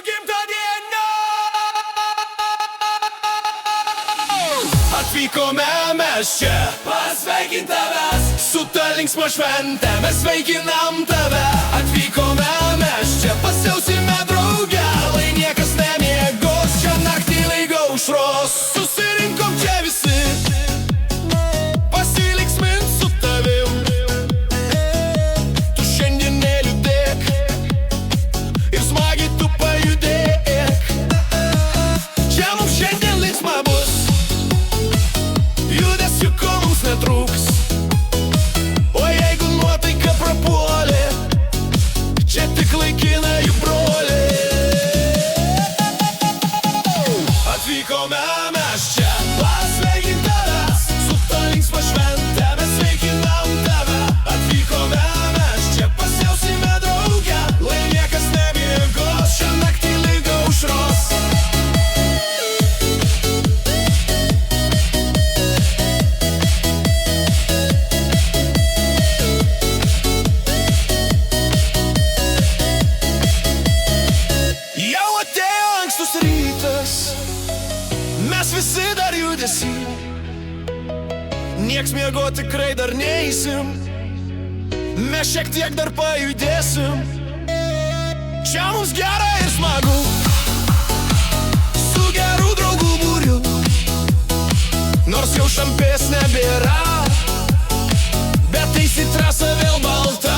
gimtadieniu atvykome mes čia pasveikint tavęs su ta linksma švente, mes sveikinam tave. Atvykome mes čia pasijausime drauge, lai niekas nemiegos šią naktį lyg aušros. Susirinkom čia visi pasilinksmint su tavim. Tu šiandien neliūdėk ir smagiai tu pajudėk. Čia mums šiandien linksma bus, judesiuko mums netrūks. O jeigu nuotaika prapuolė, čia tik laikina jų brolė. Atvykome mes čia pasveikint tavęs su ta linksma švente, mes sveikinam tave. Atvykome mes čia pasijausime drauge, lai niekas nemiegos šią naktį lyg aušros. Jau atėjo ankstus rytas, mes visi dar judesi, nieks miego tikrai dar neįsim, mes šiek tiek dar pajudėsim. Čia mums gera ir smagu, su gerų draugų būriu, nors jau šampės nebėra, bet eisi trasa vėl balta.